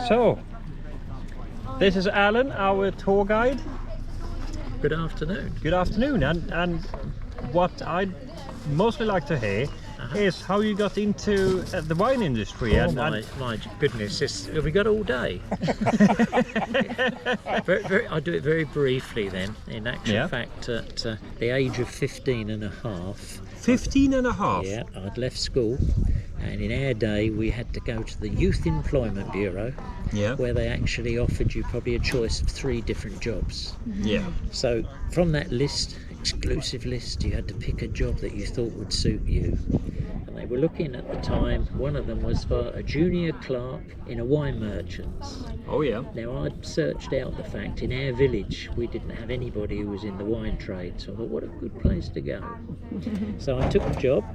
So, this is Alan, our tour guide. Good afternoon. Good afternoon. And what I'd mostly like to hear is how you got into the wine industry. Oh, my goodness, have we got all day? I'll do it very briefly then. In actual fact, at the age of 15 and a half. 15 and a half? Yeah, I'd left school, and in our day we had to go to the Youth Employment Bureau, where they actually offered you probably a choice of 3 different jobs. Yeah. So from that list, exclusive list, you had to pick a job that you thought would suit you. And they were looking at the time, one of them was for a junior clerk in a wine merchant's. Oh yeah. Now I'd searched out the fact, in our village we didn't have anybody who was in the wine trade, so I thought, what a good place to go. So I took the job,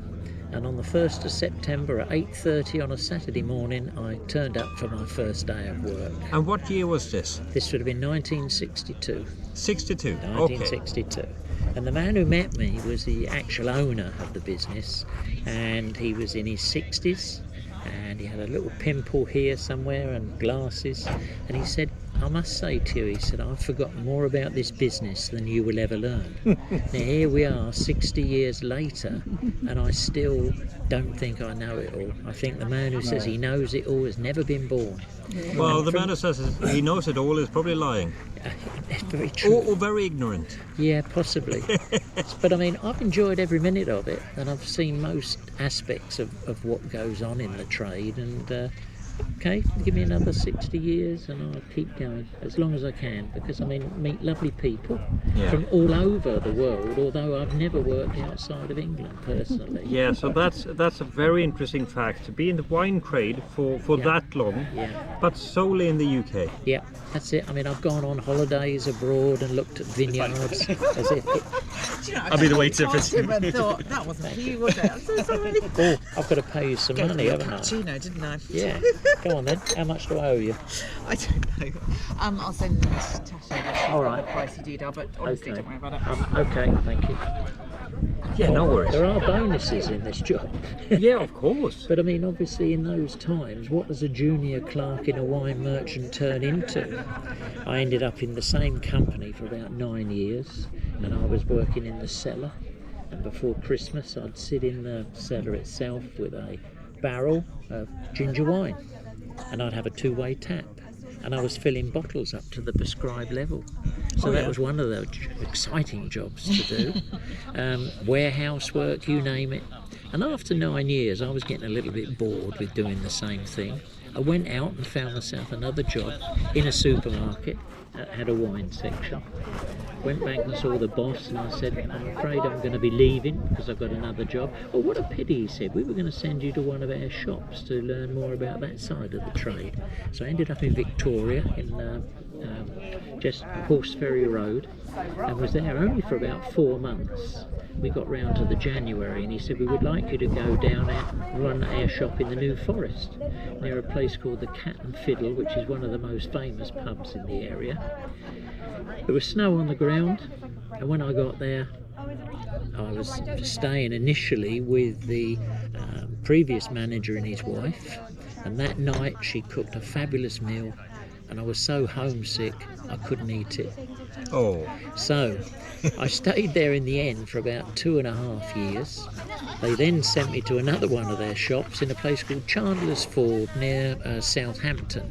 and on the 1st of September at 8:30 on a Saturday morning I turned up for my first day of work. And what year was this? This would have been 1962. 62? 1962. Okay. And the man who met me was the actual owner of the business, and he was in his 60s, and he had a little pimple here somewhere and glasses, and he said, I must say to you, he said, I've forgotten more about this business than you will ever learn. Now here we are 60 years later, and I still don't think I know it all. I think the man who says he knows it all has never been born. Well, the man who says he knows it all is probably lying. It's very true. Or very ignorant. Yeah, possibly. But I mean, I've enjoyed every minute of it, and I've seen most aspects of what goes on in the trade, and okay, give me another 60 years and I'll keep going as long as I can, because I mean, meet lovely people from all over the world, although I've never worked outside of England personally. Yeah, so that's a very interesting fact, to be in the wine trade for that long, but solely in the UK. Yeah, that's it. I mean, I've gone on holidays abroad and looked at vineyards as if I'll be the waiter for thought that wasn't you, was it? I'm so sorry. Oh, I've got to pay you some money, haven't I? Cappuccino, didn't I? Yeah. Go on then. How much do I owe you? I don't know. I'll send Tasha. All right. Pricey doodah, but honestly, don't worry about it. Okay, thank you. Yeah, no worries. There are bonuses in this job. Yeah, of course. But I mean, obviously in those times, what does a junior clerk in a wine merchant turn into? I ended up in the same company for about 9 years, and I was working in the cellar. And before Christmas, I'd sit in the cellar itself with a barrel of ginger wine, and I'd have a 2-way tap, and I was filling bottles up to the prescribed level. So that was one of the exciting jobs to do. Warehouse work, you name it. And after 9 years I was getting a little bit bored with doing the same thing. I went out and found myself another job in a supermarket that had a wine section. Went back and saw the boss, and I said, I'm afraid I'm going to be leaving because I've got another job. Oh, what a pity, he said. We were going to send you to one of our shops to learn more about that side of the trade. So I ended up in Victoria, in just Horseferry Road, and was there only for about 4 months. We got round to the January, and he said, we would like you to go down and run our shop in the New Forest, near a place called the Cat and Fiddle, which is one of the most famous pubs in the area. There was snow on the ground, and when I got there, I was staying initially with the previous manager and his wife, and that night she cooked a fabulous meal, and I was so homesick I couldn't eat it. Oh. So I stayed there in the end for about 2.5 years. They then sent me to another one of their shops in a place called Chandler's Ford near Southampton.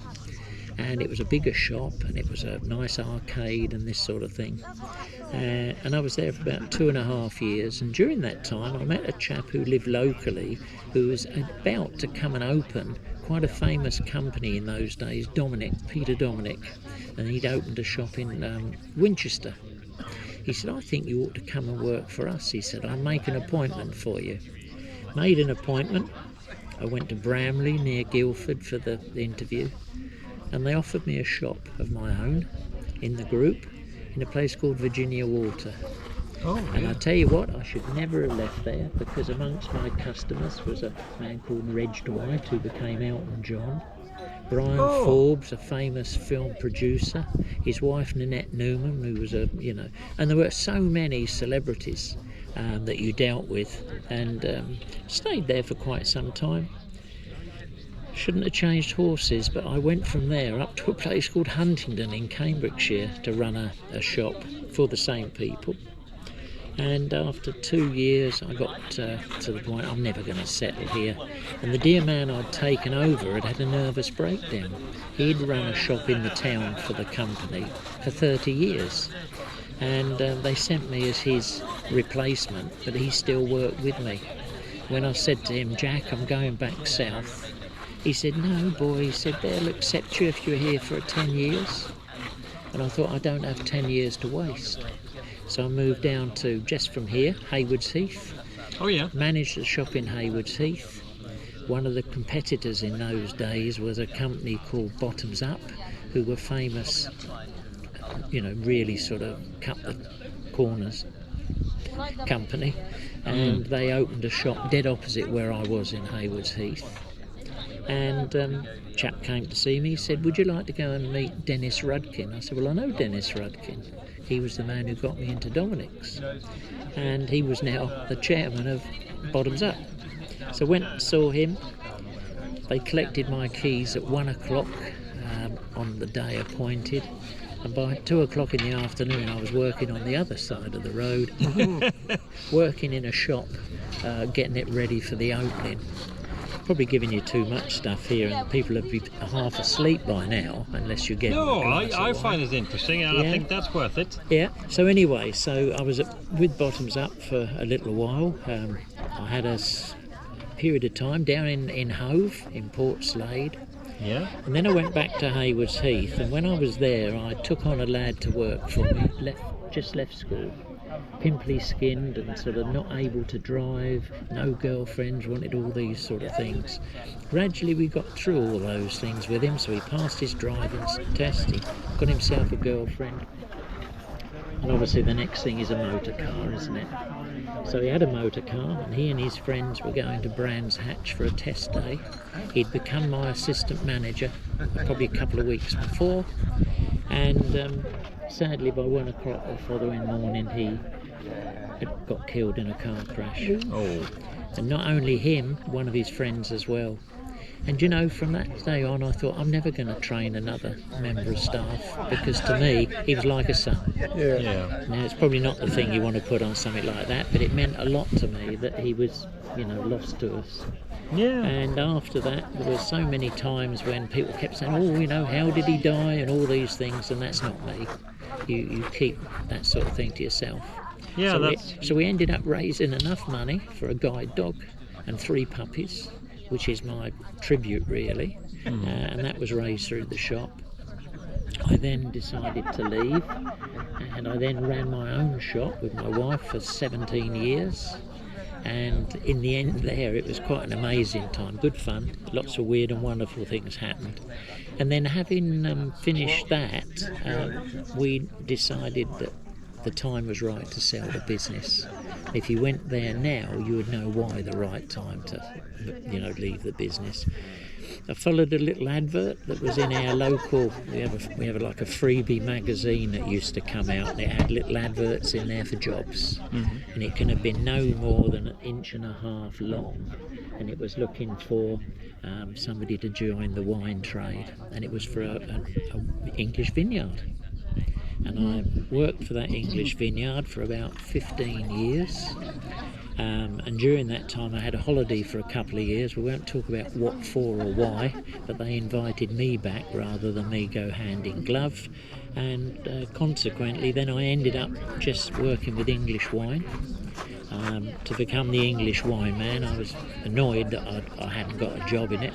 And it was a bigger shop, and it was a nice arcade and this sort of thing. And I was there for about 2.5 years, and during that time I met a chap who lived locally who was about to come and open quite a famous company in those days, Peter Dominic, and he'd opened a shop in Winchester. He said, I think you ought to come and work for us. He said, I'll make an appointment for you. Made an appointment. I went to Bramley near Guildford for the interview, and they offered me a shop of my own in the group in a place called Virginia Water. Oh, and I tell you what, I should never have left there, because amongst my customers was a man called Reg Dwight, who became Elton John. Brian Forbes, a famous film producer, his wife Nanette Newman, who was and there were so many celebrities that you dealt with, and stayed there for quite some time. Shouldn't have changed horses, but I went from there up to a place called Huntingdon in Cambridgeshire to run a shop for the same people. And after 2 years, I got to the point I'm never going to settle here. And the dear man I'd taken over had a nervous breakdown. He'd run a shop in the town for the company for 30 years. And they sent me as his replacement, but he still worked with me. When I said to him, Jack, I'm going back south, he said, no, boy, he said, they'll accept you if you're here for 10 years. And I thought, I don't have 10 years to waste. So I moved down to just from here, Haywards Heath. Oh, yeah. Managed the shop in Haywards Heath. One of the competitors in those days was a company called Bottoms Up, who were famous, really sort of cut the corners company. And they opened a shop dead opposite where I was in Haywards Heath. And chap came to see me, he said, would you like to go and meet Dennis Rudkin? I said, well, I know Dennis Rudkin. He was the man who got me into Dominic's. And he was now the chairman of Bottoms Up. So went and saw him. They collected my keys at 1 o'clock on the day appointed. And by 2 o'clock in the afternoon, I was working on the other side of the road, working in a shop, getting it ready for the opening. Probably giving you too much stuff here, and people would be half asleep by now, unless you get. No, I find it interesting, and Yeah. I think that's worth it. Yeah. So anyway, I was with Bottoms Up for a little while. I had a period of time down in Hove, in Port Slade. Yeah. And then I went back to Haywards Heath, and when I was there, I took on a lad to work for me, just left school, pimply skinned and sort of not able to drive, no girlfriends, wanted all these sort of things. Gradually we got through all those things with him, so he passed his driving test, he got himself a girlfriend. And obviously the next thing is a motor car, isn't it? So he had a motor car, and he and his friends were going to Brands Hatch for a test day. He'd become my assistant manager probably a couple of weeks before, and sadly by 1 o'clock the following morning he had got killed in a car crash. Oh. And not only him, one of his friends as well. And from that day on I thought, I'm never going to train another member of staff, because to me he was like a son. Yeah. Now it's probably not the thing you want to put on something like that, but it meant a lot to me that he was lost to us. Yeah. And after that there were so many times when people kept saying, oh, how did he die, and all these things, and that's not me. You keep that sort of thing to yourself. Yeah, So we ended up raising enough money for a guide dog and 3 puppies, which is my tribute really, and that was raised through the shop. I then decided to leave, and I then ran my own shop with my wife for 17 years, and in the end there it was quite an amazing time, good fun, lots of weird and wonderful things happened. And then having finished that, we decided that the time was right to sell the business. If you went there now, you would know why the right time to, leave the business. I followed a little advert that was in our local. We have like a freebie magazine that used to come out, and it had little adverts in there for jobs, and it can have been no more than 1.5 inches long, and it was looking for somebody to join the wine trade, and it was for an English vineyard. And I worked for that English vineyard for about 15 years. And during that time I had a holiday for a couple of years. We won't talk about what for or why, but they invited me back rather than me go hand in glove. And consequently then I ended up just working with English wine. To become the English wine man, I was annoyed that I hadn't got a job in it.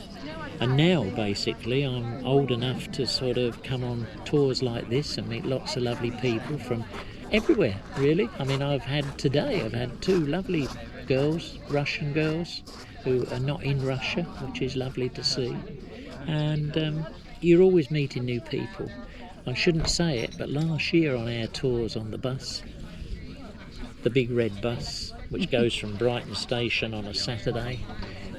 And now basically I'm old enough to sort of come on tours like this and meet lots of lovely people from everywhere really. I mean, I've had 2 lovely girls, Russian girls, who are not in Russia, which is lovely to see. And you're always meeting new people. I shouldn't say it, but last year on our tours on the bus, the big red bus, which goes from Brighton Station on a Saturday,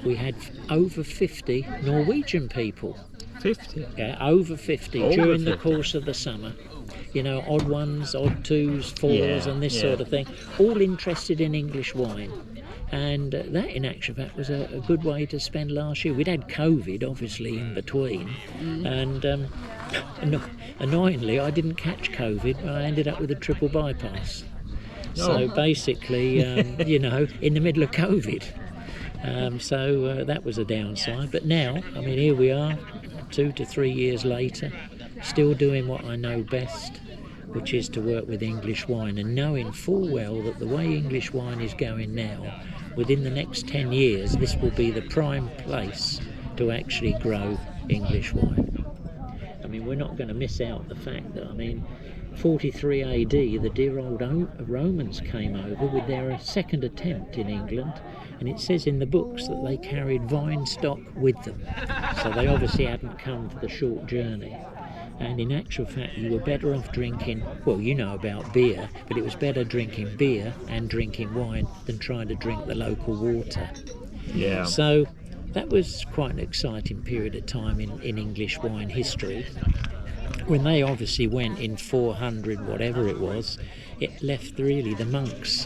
we had over 50 Norwegian people. 50. Yeah, over 50 Over during the 50. course of the summer. You know, odd ones, odd twos, fours, Yeah, and this yeah. sort of thing. All interested in English wine. And that, in actual fact, was a good way to spend last year. We'd had COVID, obviously, in between. And annoyingly, I didn't catch COVID. I ended up with a triple bypass. So basically, you know, in the middle of COVID. So that was a downside. But now, I mean, here we are, 2 to 3 years later, still doing what I know best, which is to work with English wine, and knowing full well that the way English wine is going now, within the next 10 years, this will be the prime place to actually grow English wine. I mean, we're not going to miss out the fact that, I mean, 43 AD, the dear old Romans came over with their second attempt in England, and it says in the books that they carried vine stock with them. So they obviously hadn't come for the short journey. And in actual fact, you were better off drinking, well, you know about beer, but it was better drinking beer and drinking wine than trying to drink the local water. Yeah. So that was quite an exciting period of time in English wine history. When they obviously went in 400, whatever it was, it left really the monks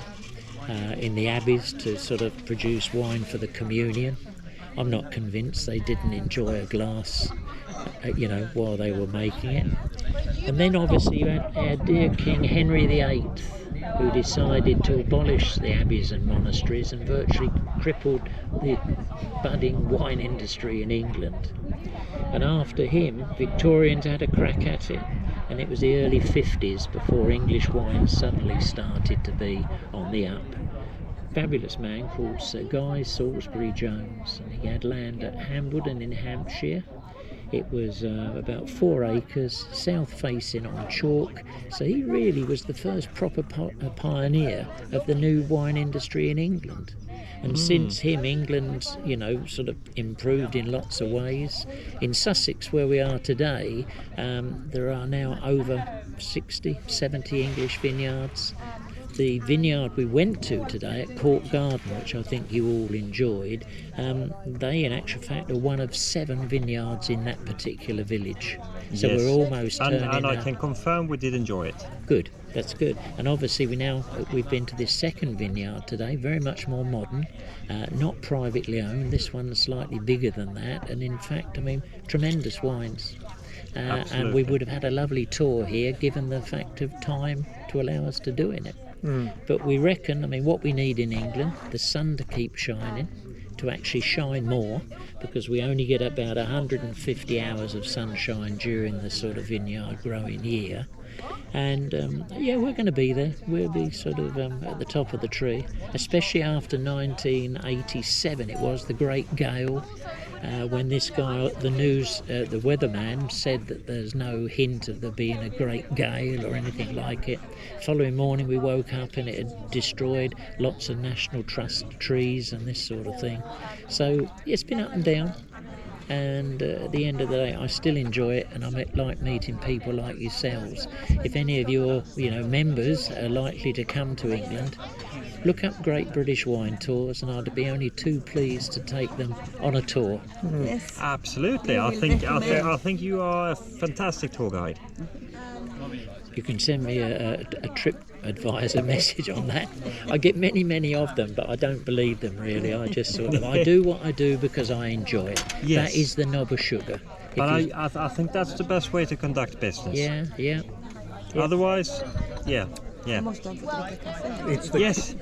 in the abbeys to sort of produce wine for the communion. I'm not convinced they didn't enjoy a glass, you know, while they were making it. And then obviously you had our dear King Henry VIII, who decided to abolish the abbeys and monasteries and virtually crippled the budding wine industry in England. And after him, Victorians had a crack at it, and it was the early 50s before English wine suddenly started to be on the up. Fabulous man called Sir Guy Salisbury Jones, and he had land at Hambledon in Hampshire. It was about 4 acres, south facing on chalk, so he really was the first proper pioneer of the new wine industry in England. And since him, England's, you know, sort of improved in lots of ways. In Sussex, where we are today, there are now over 60, 70 English vineyards. The vineyard we went to today at Court Garden, which I think you all enjoyed, they in actual fact are one of 7 vineyards in that particular village. So Yes. we're almost turning And I up. can confirm we did enjoy it. Good, that's good. And obviously we've been to this second vineyard today, very much more modern, not privately owned. This one's slightly bigger than that, and in fact, I mean, tremendous wines. And we would have had a lovely tour here, given the fact of time to allow us to do it. But we reckon, I mean, what we need in England, the sun to keep shining, to actually shine more, because we only get about 150 hours of sunshine during the sort of vineyard growing year. And yeah, we're going to be there. We'll be sort of at the top of the tree, especially after 1987. It was the Great Gale, when this guy, the weatherman, said that there's no hint of there being a great gale or anything like it. Following morning we woke up and it had destroyed lots of National Trust trees and this sort of thing. So it's been up and down. And at the end of the day, I still enjoy it, and I like meeting people like yourselves. If any of your, members are likely to come to England, look up Great British Wine Tours, and I'd be only too pleased to take them on a tour. Yes. Absolutely. I think you are a fantastic tour guide. You can send me a trip advisor message on that. I get many of them, but I don't believe them really. I just I do what I do because I enjoy it. Yes. That is the knob of sugar. But I think that's the best way to conduct business. Yeah. Otherwise, yeah. Måste ha fått dricka kaffe. Yes.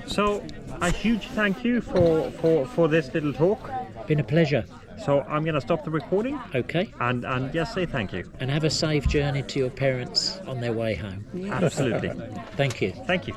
So a huge thank you for this little talk. Been a pleasure. So I'm going to stop the recording. Okay. And just say thank you. And have a safe journey to your parents on their way home. Absolutely. Thank you. Thank you.